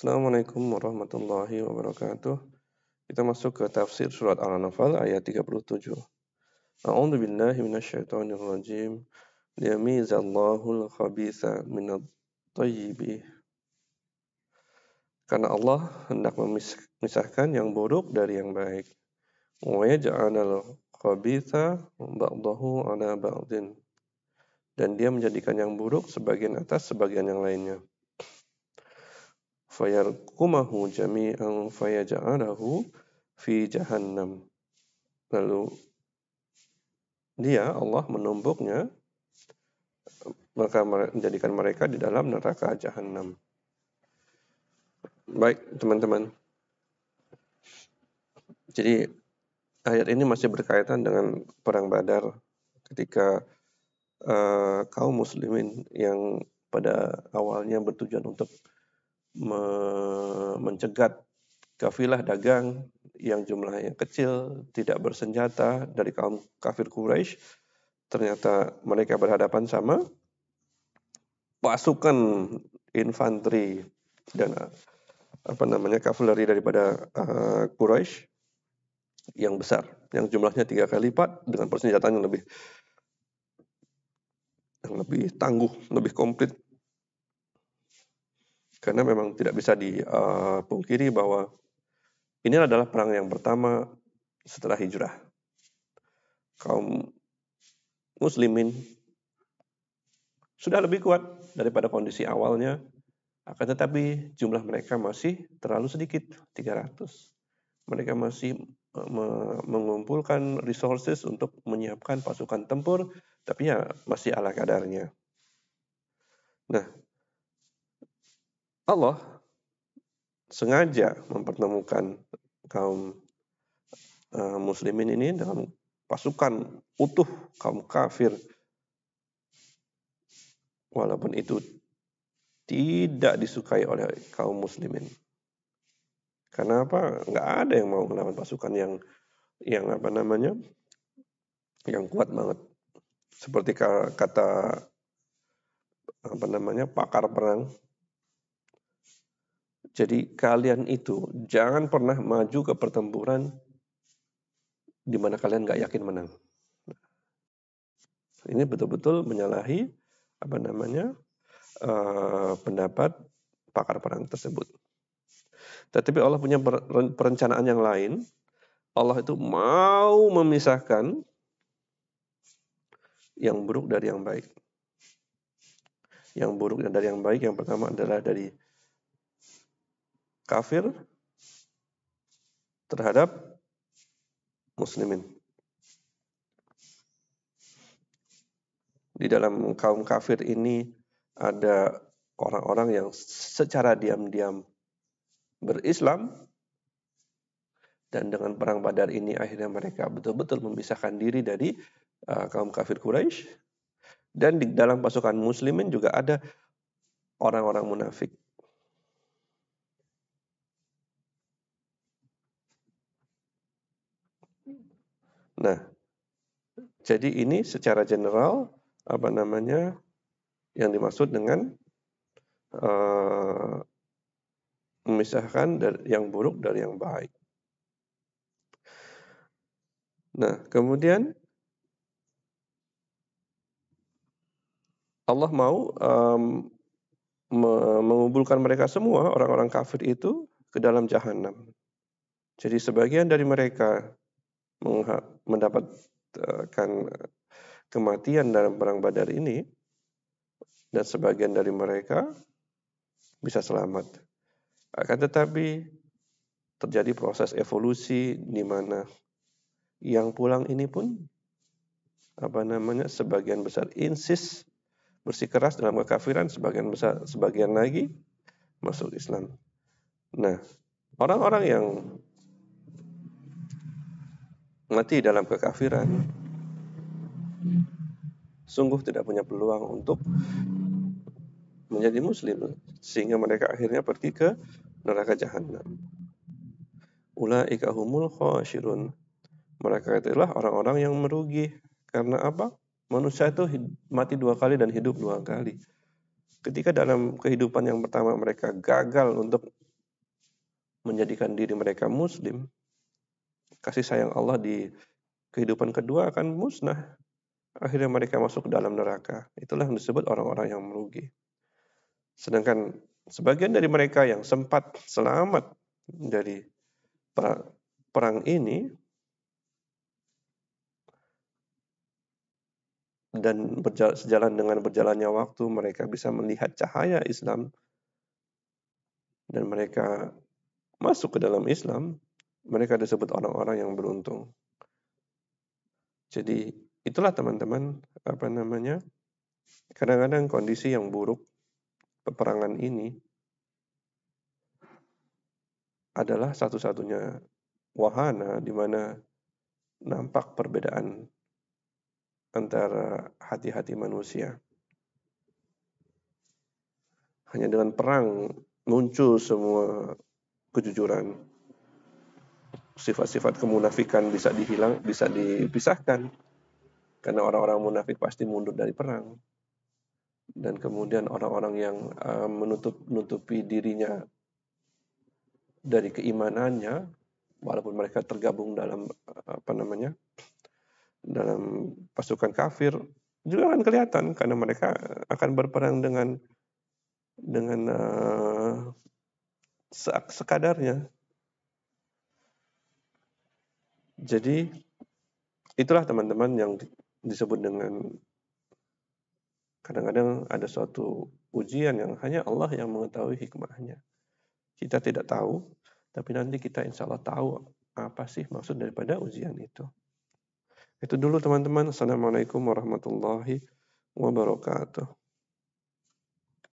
Assalamualaikum warahmatullahi wabarakatuh. Kita masuk ke tafsir surat Al-Anfal ayat 37. A'udzu billahi minasyaitonir rajim. Liyamizallahu al-khabitha minat thayyibi. Karena Allah hendak memisahkan yang buruk dari yang baik. Wa yaj'alal khabitha ba'dahu 'ala ba'din. Dan dia menjadikan yang buruk sebagian atas sebagian yang lainnya. Fayarkumahu jami'an fayaj'alahu fi jahannam. Lalu dia, Allah, menumbuknya, maka menjadikan mereka di dalam neraka jahannam. Baik, teman-teman. Jadi ayat ini masih berkaitan dengan perang Badar ketika kaum muslimin yang pada awalnya bertujuan untuk mencegat kafilah dagang yang jumlahnya kecil, tidak bersenjata dari kaum kafir Quraisy. Ternyata mereka berhadapan sama pasukan infanteri dan kavaleri daripada Quraisy yang besar, yang jumlahnya 3 kali lipat dengan persenjataan yang lebih tangguh, lebih komplit. Karena memang tidak bisa dipungkiri bahwa ini adalah perang yang pertama setelah hijrah. Kaum muslimin sudah lebih kuat daripada kondisi awalnya, akan tetapi jumlah mereka masih terlalu sedikit, 300. Mereka masih mengumpulkan resources untuk menyiapkan pasukan tempur, tapi ya masih ala kadarnya. Nah, Allah sengaja mempertemukan kaum muslimin ini dalam pasukan utuh kaum kafir, walaupun itu tidak disukai oleh kaum muslimin. Karena apa? Nggak ada yang mau melawan pasukan yang kuat banget. Seperti kata pakar perang. Jadi kalian itu jangan pernah maju ke pertempuran di mana kalian nggak yakin menang. Ini betul-betul menyalahi pendapat pakar perang tersebut. Tetapi Allah punya perencanaan yang lain. Allah itu mau memisahkan yang buruk dari yang baik. Yang buruk dari yang baik yang pertama adalah dari kafir terhadap muslimin. Di dalam kaum kafir ini ada orang-orang yang secara diam-diam berislam, dan dengan perang Badar ini akhirnya mereka betul-betul memisahkan diri dari kaum kafir Quraisy. Dan di dalam pasukan muslimin juga ada orang-orang munafik. Nah, jadi ini secara general yang dimaksud dengan memisahkan yang buruk dari yang baik. Nah, kemudian Allah mau mengumpulkan mereka semua, orang-orang kafir itu, ke dalam jahanam. Jadi sebagian dari mereka mendapatkan kematian dalam perang Badar ini, dan sebagian dari mereka bisa selamat. Akan tetapi terjadi proses evolusi di mana yang pulang ini pun sebagian besar insist bersikeras dalam kekafiran, sebagian lagi masuk Islam. Nah, orang-orang yang mati dalam kekafiran sungguh tidak punya peluang untuk menjadi muslim, sehingga mereka akhirnya pergi ke neraka jahanam. Ulaika humul khasirun. Mereka itulah orang-orang yang merugi. Karena apa? Manusia itu mati 2 kali dan hidup 2 kali. Ketika dalam kehidupan yang pertama mereka gagal untuk menjadikan diri mereka muslim, kasih sayang Allah di kehidupan kedua akan musnah. Akhirnya mereka masuk ke dalam neraka. Itulah yang disebut orang-orang yang merugi. Sedangkan sebagian dari mereka yang sempat selamat dari perang ini dan sejalan dengan berjalannya waktu mereka bisa melihat cahaya Islam dan mereka masuk ke dalam Islam, mereka disebut orang-orang yang beruntung. Jadi itulah teman-teman, kadang-kadang kondisi yang buruk peperangan ini adalah satu-satunya wahana di mana nampak perbedaan antara hati-hati manusia. Hanya dengan perang muncul semua kejujuran. Sifat-sifat kemunafikan bisa dipisahkan. Karena orang-orang munafik pasti mundur dari perang. Dan kemudian orang-orang yang menutupi dirinya dari keimanannya, walaupun mereka tergabung dalam dalam pasukan kafir, juga akan kelihatan karena mereka akan berperang dengan sekadarnya. Jadi itulah teman-teman yang disebut dengan kadang-kadang ada suatu ujian yang hanya Allah yang mengetahui hikmahnya. Kita tidak tahu, tapi nanti kita insya Allah tahu apa sih maksud daripada ujian itu. Itu dulu teman-teman. Assalamualaikum warahmatullahi wabarakatuh.